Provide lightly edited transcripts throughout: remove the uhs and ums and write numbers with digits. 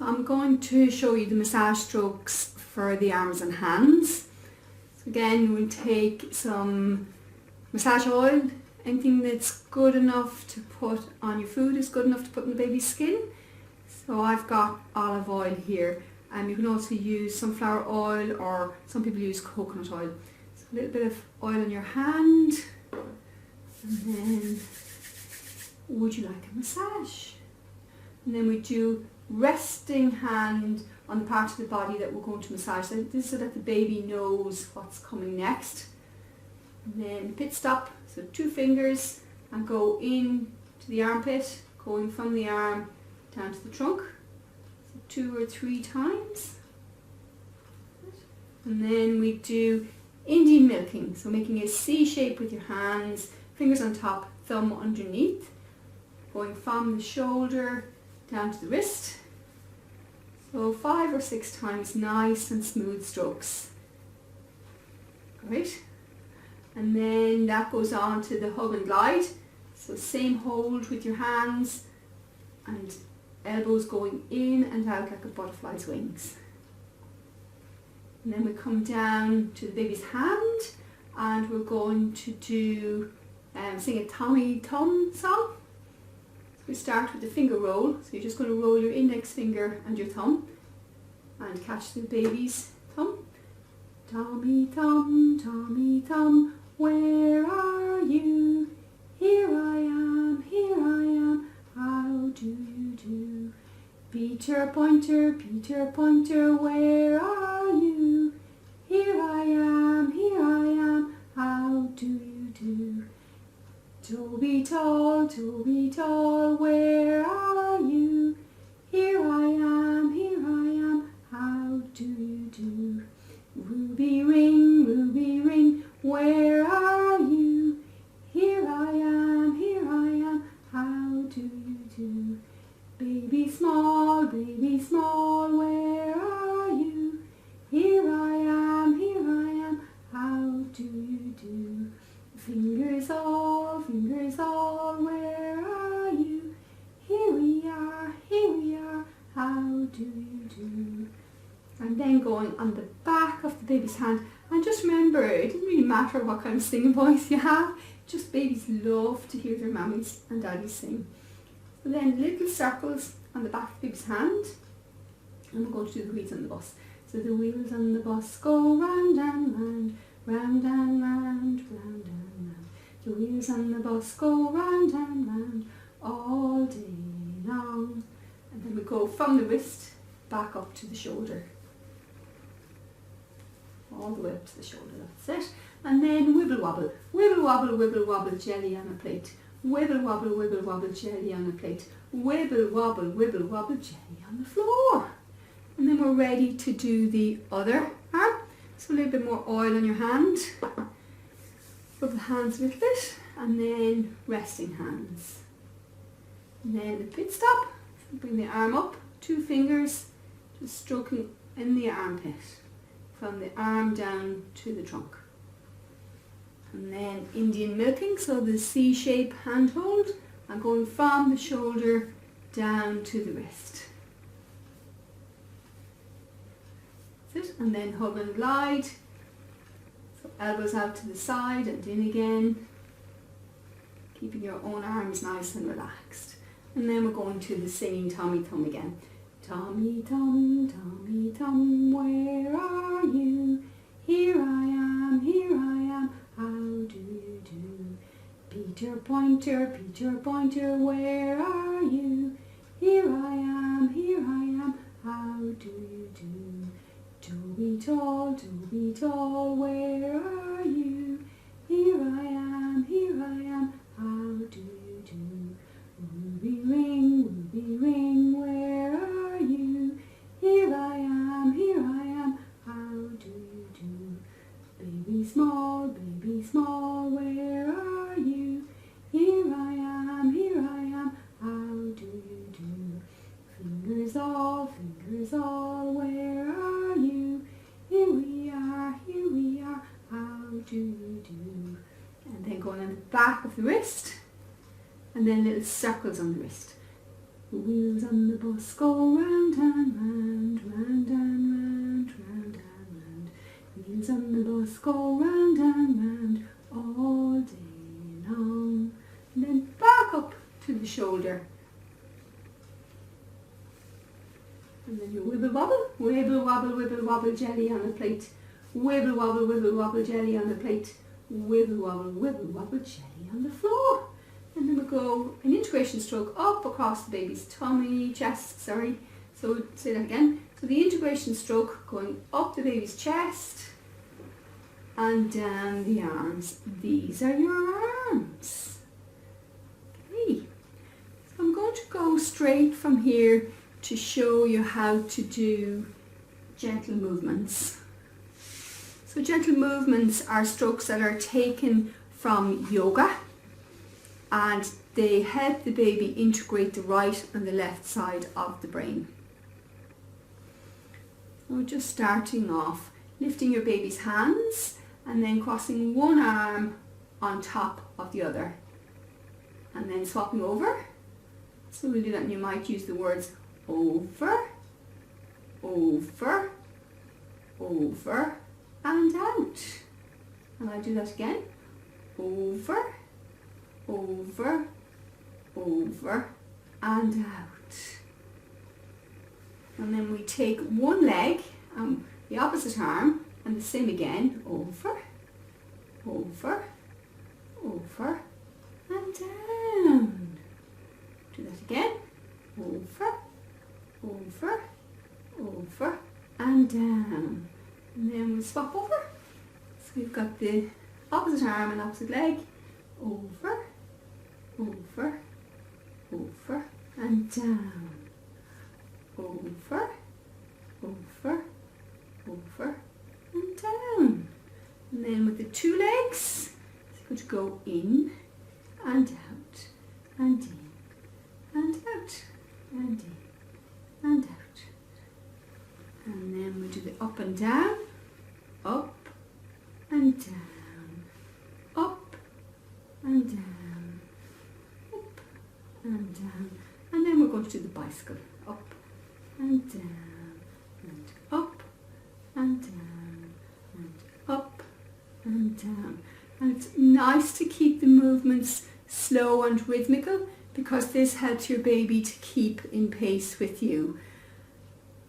So I'm going to show you the massage strokes for the arms and hands. So again, we'll take some massage oil. Anything that's good enough to put on your food is good enough to put on the baby's skin. So I've got olive oil here, and you can also use sunflower oil, or some people use coconut oil. So a little bit of oil on your hand, and then would you like a massage? And then we do resting hand on the part of the body that we're going to massage. So this is so that the baby knows what's coming next. And then pit stop, so 2 fingers, and go in to the armpit, going from the arm down to the trunk, so 2 or 3 times. And then we do Indian milking, so making a C shape with your hands, fingers on top, thumb underneath, going from the shoulder down to the wrist. So 5 or 6 times, nice and smooth strokes. Great. And then that goes on to the hug and glide. So same hold with your hands and elbows going in and out like a butterfly's wings. And then we come down to the baby's hand, and we're going to do sing a Tommy Tum song. So we start with the finger roll. So you're just going to roll your index finger and your thumb and catch the baby's thumb. Tommy Tum, where are you? Here I am, how do you do? Peter Pointer, where are you? Here I am, how do you do? Toby Tall, where are you? Here I am, how do you do? Ruby Ring, where are you? Here I am, how do you do? Baby small, where are you? Here I am, how do you do? Fingers all, where are you? Here we are, how do you do? And then going on the back of the baby's hand. And just remember, it doesn't really matter what kind of singing voice you have, just babies love to hear their mammies and daddies sing. So then little circles on the back of the baby's hand, and we're going to do the wheels on the bus. So the wheels on the bus go round and round, round and round, round and round. The wheels on the bus go round and round all day long. And then we go from the wrist back up to the shoulder. All the way up to the shoulder, that's it. And then wibble wobble, jelly on a plate. Wibble wobble, jelly on a plate. Wibble wobble, jelly on the floor. And then we're ready to do the other arm. So a little bit more oil on your hand. Rub the hands a little bit, and then resting hands. And then the pit stop. So bring the arm up, 2 fingers, just stroking in the armpit, from the arm down to the trunk. And then Indian milking, so the C-shape hand hold, and going from the shoulder down to the wrist. That's it. And then hug and glide. So elbows out to the side and in again, keeping your own arms nice and relaxed. And then we're going to the singing Tommy Tum again. Tommy Tum, where are you? Here I am, how do you do? Peter Pointer, where are you? Here I am, how do you do? Toby Tall, where are you? Here I am, how do you do? Ruby Ring, where are you? Here I am, how do you do? Baby small, where are you? Here I am, how do you do? Fingers all, where are you? Here we are, how do you do? And then going on the back of the wrist, and then little circles on the wrist. The wheels on the bus go round and round, round and round, round and round. Wheels on the bus go round and round all day long. And then back up to the shoulder. And then you wibble wobble, wibble wobble, wibble wobble, jelly on the plate. Wibble wobble, wibble wobble, jelly on the plate. Wibble wobble, wibble wobble, jelly on the floor. And then we'll go an integration stroke up across the baby's chest. So say that again. So the integration stroke going up the baby's chest and down the arms. These are your arms. Okay. So I'm going to go straight from here to show you how to do gentle movements. So gentle movements are strokes that are taken from yoga, and they help the baby integrate the right and the left side of the brain. So just starting off, lifting your baby's hands and then crossing one arm on top of the other and then swapping over. So we'll do that, and you might use the words over, over, over and out. And I'll do that again. Over, over, over and out. And then we take one leg and the opposite arm and the same again. Over, over, over and down. Do that again. Over, over, over and down. And then we'll swap over. So we've got the opposite arm and opposite leg. Over, over, over and down. Over, over, over and down. And then with the two legs, it's going to go in and out, and in, and out, and in, and out. And then we do the up and down, up and down, up and down, up and down. And then we're going to do the bicycle, up and down, and up and down, and up and down. And it's nice to keep the movements slow and rhythmical, because this helps your baby to keep in pace with you.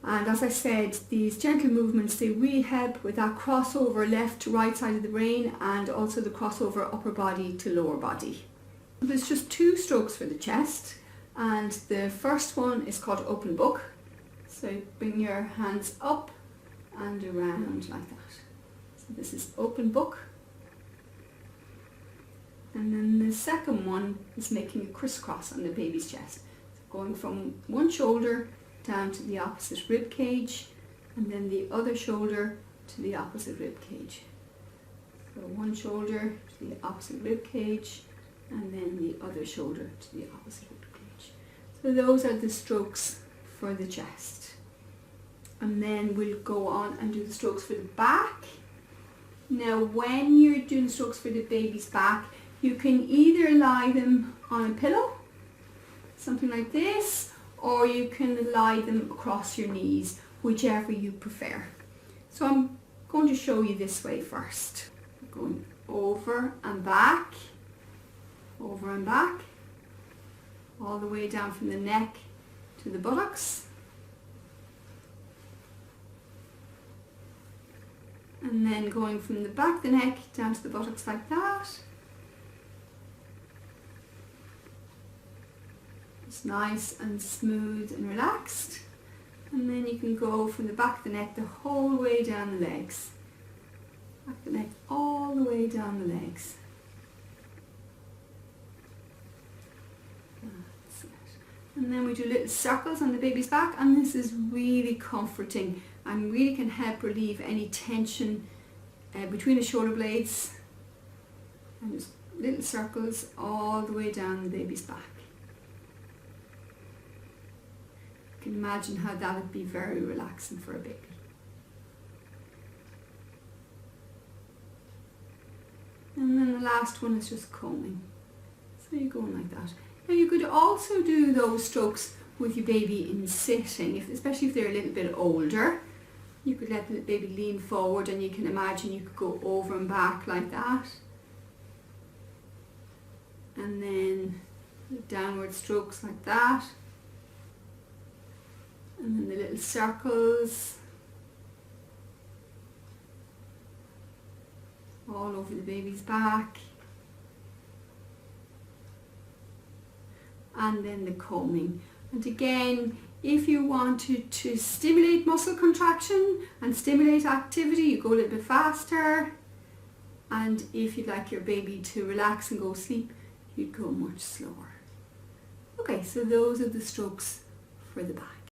And as I said, these gentle movements, they really help with that crossover left to right side of the brain, and also the crossover upper body to lower body. There's just two strokes for the chest, and the first one is called open book. So bring your hands up and around like that. So this is open book. And then the second one is making a crisscross on the baby's chest. So going from one shoulder down to the opposite rib cage, and then the other shoulder to the opposite rib cage. So one shoulder to the opposite rib cage, and then the other shoulder to the opposite rib cage. So those are the strokes for the chest. And then we'll go on and do the strokes for the back. Now when you're doing strokes for the baby's back, you can either lie them on a pillow, something like this, or you can lie them across your knees, whichever you prefer. So I'm going to show you this way first. Going over and back, all the way down from the neck to the buttocks. And then going from the back of the neck down to the buttocks like that. It's nice and smooth and relaxed. And then you can go from the back of the neck the whole way down the legs. Back of the neck all the way down the legs. That's it. And then we do little circles on the baby's back, and this is really comforting and really can help relieve any tension between the shoulder blades. And just little circles all the way down the baby's back. You can imagine how that would be very relaxing for a baby. And then the last one is just combing. So you're going like that. Now you could also do those strokes with your baby in sitting, especially if they're a little bit older. You could let the baby lean forward, and you can imagine you could go over and back like that. And then the downward strokes like that. And then the little circles all over the baby's back. And then the combing. And again, if you wanted to stimulate muscle contraction and stimulate activity, you go a little bit faster. And if you'd like your baby to relax and go sleep, you'd go much slower. Okay, so those are the strokes for the back.